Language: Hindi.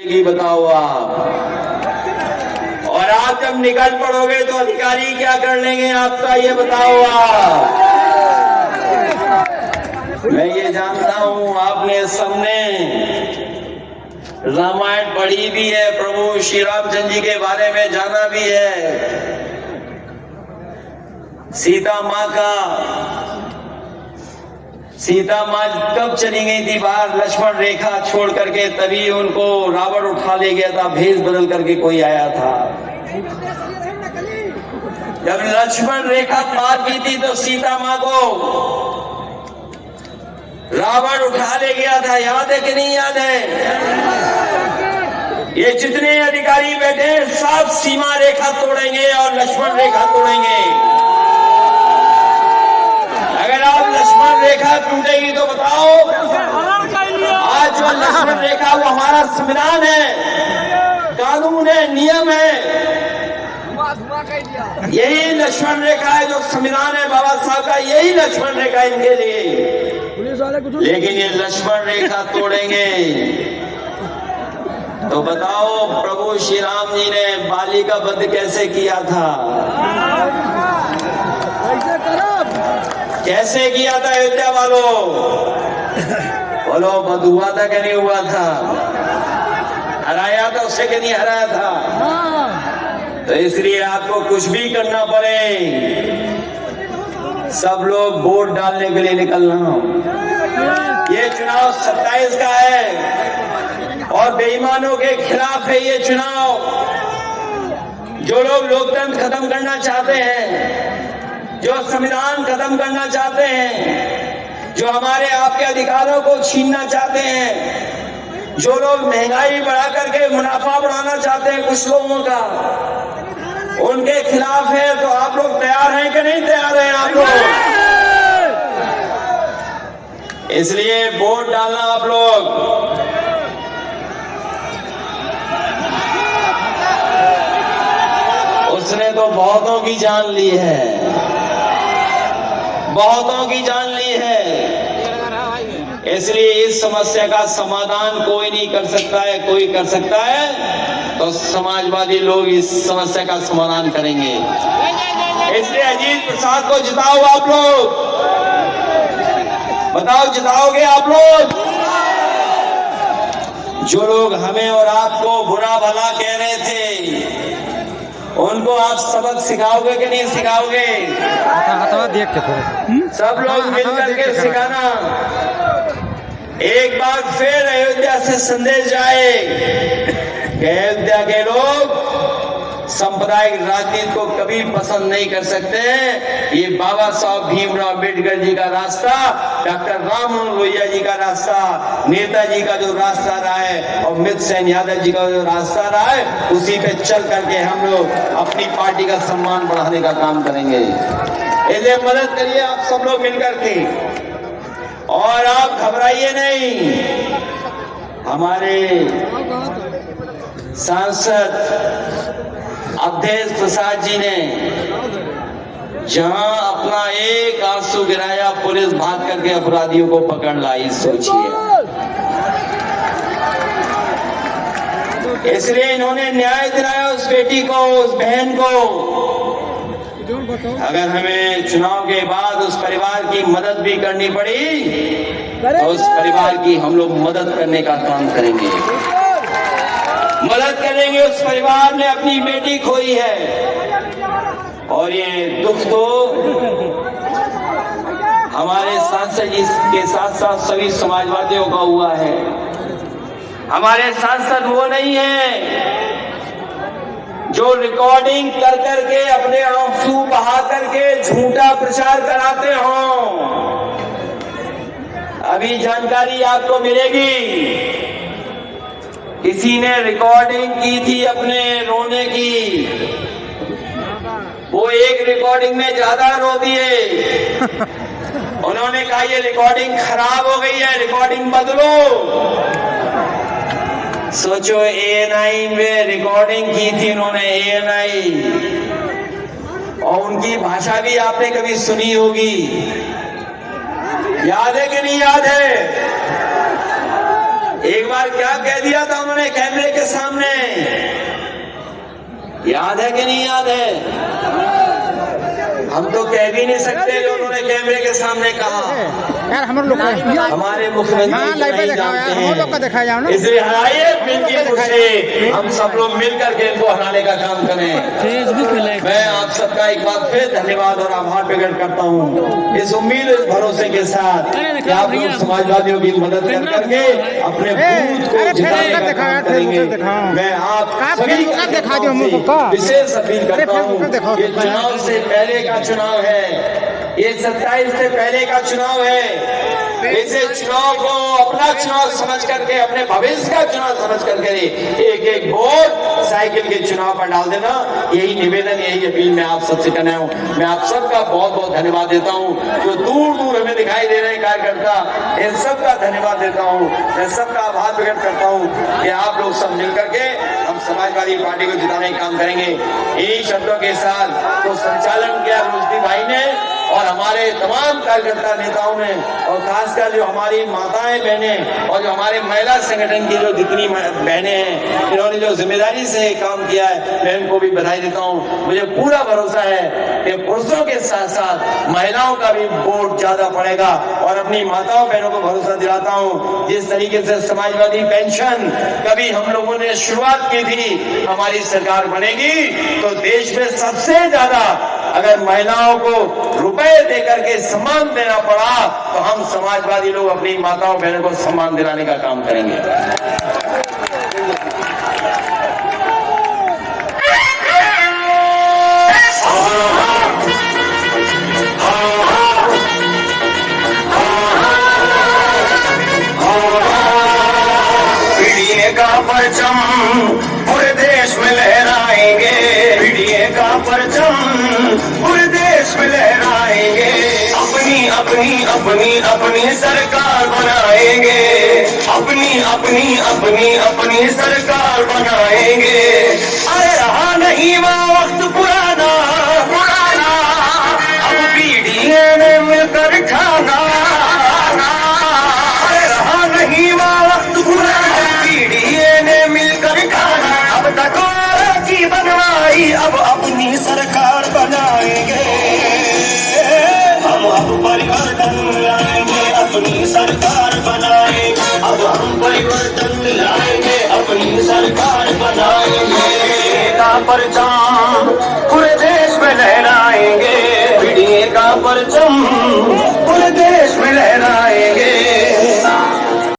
की बताओ आप। और आप जब निकल पड़ोगे तो अधिकारी क्या कर लेंगे आपका, ये बताओ आप। मैं ये जानता हूं आपने सबने रामायण पढ़ी भी है, प्रभु श्री रामचंद्र जी के बारे में जाना भी है। सीता माँ कब चली गई थी बाहर लक्ष्मण रेखा छोड़ करके, तभी उनको रावण उठा ले गया था, भेष बदल करके कोई आया था। जब लक्ष्मण रेखा पार की थी तो सीता माँ को रावण उठा ले गया था, याद है कि नहीं याद है? ये जितने अधिकारी बैठे सब सीमा रेखा तोड़ेंगे और लक्ष्मण रेखा तोड़ेंगे। अगर आप लक्ष्मण रेखा टूटेगी तो बताओ, आज जो लक्ष्मण रेखा वो हमारा संविधान है, कानून है, नियम है, यही लक्ष्मण रेखा है जो संविधान है बाबा साहब का, यही लक्ष्मण रेखा इनके लिए। लेकिन ये लक्ष्मण रेखा तोड़ेंगे तो बताओ प्रभु श्री राम जी ने बाली का वध कैसे किया था, कैसे किया था अयोध्या वालों? बोलो वध हुआ था कि नहीं हुआ था? हराया था उससे कि नहीं हराया था? तो इसलिए आपको कुछ भी करना पड़े, सब लोग वोट डालने के लिए निकलना। ये चुनाव 27 का है और बेईमानों के खिलाफ है ये चुनाव। जो लोग लोकतंत्र खत्म करना चाहते हैं, जो संविधान खत्म करना चाहते हैं, जो हमारे आपके अधिकारों को छीनना चाहते हैं, जो लोग महंगाई बढ़ा करके मुनाफा बढ़ाना चाहते हैं कुछ लोगों का, उनके खिलाफ है। तो आप लोग तैयार हैं कि नहीं तैयार हैं आप लोग? इसलिए वोट डालना आप लोग। उसने तो बहुतों की जान ली है, बहुतों की जान ली है। इसलिए इस समस्या का समाधान कोई नहीं कर सकता है, कोई कर सकता है तो समाजवादी लोग इस समस्या का समाधान करेंगे। इसलिए अजीत प्रसाद को जिताओ आप लोग, बताओ जिताओगे आप लोग? जो लोग हमें और आपको बुरा भला कह रहे थे उनको आप सबक सिखाओगे कि नहीं सिखाओगे? देख के सब लोग मिलकर के सिखाना। एक बार फिर अयोध्या से संदेश जाए कि अयोध्या के लोग सांप्रदायिक राजनीति को कभी पसंद नहीं कर सकते। ये बाबा साहब भीमराव अम्बेडकर जी का रास्ता, डॉक्टर राम मनोहर लोहिया जी का रास्ता, नेताजी का जो रास्ता रहा है और अमित सेन यादव जी का जो रास्ता रहा है, उसी पे चल करके हम लोग अपनी पार्टी का सम्मान बढ़ाने का काम करेंगे। इसलिए मदद करिए आप सब लोग मिलकर के, और आप घबराइए नहीं। हमारे सांसद अवधेश प्रसाद जी ने जहां अपना एक आंसू गिराया, पुलिस भाग करके अपराधियों को पकड़ लाई। सोचिए, इसलिए इन्होंने न्याय दिलाया उस बेटी को, उस बहन को। अगर हमें चुनाव के बाद उस परिवार की मदद भी करनी पड़ी तो उस परिवार की हम लोग मदद करने का काम करेंगे, मदद करेंगे। उस परिवार ने अपनी बेटी खोई है और ये दुख तो हमारे सांसद जी के साथ साथ सभी समाजवादियों का हुआ है। हमारे सांसद वो नहीं है जो रिकॉर्डिंग कर करके अपने आंसू बहा करके झूठा प्रचार कराते हों। अभी जानकारी आपको मिलेगी, किसी ने रिकॉर्डिंग की थी अपने रोने की, वो एक रिकॉर्डिंग में ज्यादा रो दिए। उन्होंने कहा ये रिकॉर्डिंग खराब हो गई है, रिकॉर्डिंग बदलो। सोचो, ANI में रिकॉर्डिंग की थी उन्होंने, ANI, और उनकी भाषा भी आपने कभी सुनी होगी। याद है कि नहीं याद है? एक बार क्या कह दिया था उन्होंने कैमरे के सामने, याद है कि नहीं याद है? हम तो कह भी नहीं सकते जो उन्होंने कैमरे के सामने कहा। यार हम लोग हमारे मुख्यमंत्री लाइव नहीं दिखाओ जानते यार, हम लोग का हैं, दिखाया जाओ ना। इसलिए हराइए मिलके खुशी, हम सब लोग मिलकर के इनको हराने का काम करें। फेसबुक पे लाइव। मैं आप सबका एक बार फिर धन्यवाद और आभार प्रकट करता हूँ, इस उम्मीद इस भरोसे के साथ कि आप लोग समाजवादियों की मदद कर करके अपने बूथ को जिताने का काम करेंगे। मैं आप सभी का विशेष अपील करता हूँ, ये चुनाव से पहले का चुनाव है, ये 27 से पहले का चुनाव है। इसे चुनाव को अपना चुनाव समझ करके, अपने भविष्य का चुनाव समझ करके एक एक वोट साइकिल के चुनाव पर डाल देना, यही निवेदन, यही अपील मैं आप सबसे करना हूँ। मैं आप सबका बहुत बहुत धन्यवाद देता हूँ, जो दूर दूर हमें दिखाई दे रहे हैं कार्यकर्ता, इन सबका धन्यवाद देता हूँ। मैं सबका आभार प्रकट करता हूँ कि आप लोग सब मिलकर के हम समाजवादी पार्टी को जिताने का काम करेंगे। इन्हीं शब्दों के साथ तो संचालन किया रुश्दी भाई ने और हमारे तमाम कार्यकर्ता नेताओं ने, और खासकर जो हमारी माताएं बहनें और जो हमारे महिला संगठन की जो जितनी बहनें हैं, इन्होंने जो जिम्मेदारी से काम किया है, मैं इनको भी बधाई देता हूं। मुझे पूरा भरोसा है कि पुरुषों के साथ साथ महिलाओं का भी वोट ज्यादा पड़ेगा, और अपनी माताओं बहनों को भरोसा दिलाता हूं, जिस तरीके से समाजवादी पेंशन कभी हम लोगों ने शुरुआत की थी, हमारी सरकार बनेगी तो देश में सबसे ज्यादा अगर महिलाओं को रुपए देकर के सम्मान देना पड़ा तो हम समाजवादी लोग अपनी माताओं बहनों को सम्मान दिलाने का काम करेंगे। पीड़िए का परचम पूरे देश में लहराएंगे, पीड़िए का परचम पूरे देश में लहराएंगे, अपनी अपनी अपनी अपनी सरकार बनाएंगे, अपनी अपनी अपनी अपनी सरकार बनाएंगे। अरे रहा नहीं वो वक्त पुराना पुराना, अब पीड़िए ने मिलकर खाना, अरे रहा नहीं वो वक्त पुराना, पीड़िए ने मिलकर खाना, अब तक की बनवाई अब अपनी सरकार बनाएंगे, हम अब परिवर्तन लाएंगे, अपनी सरकार बनाएंगे, अब हम परिवर्तन लाएंगे, अपनी सरकार बनाएंगे। का परचम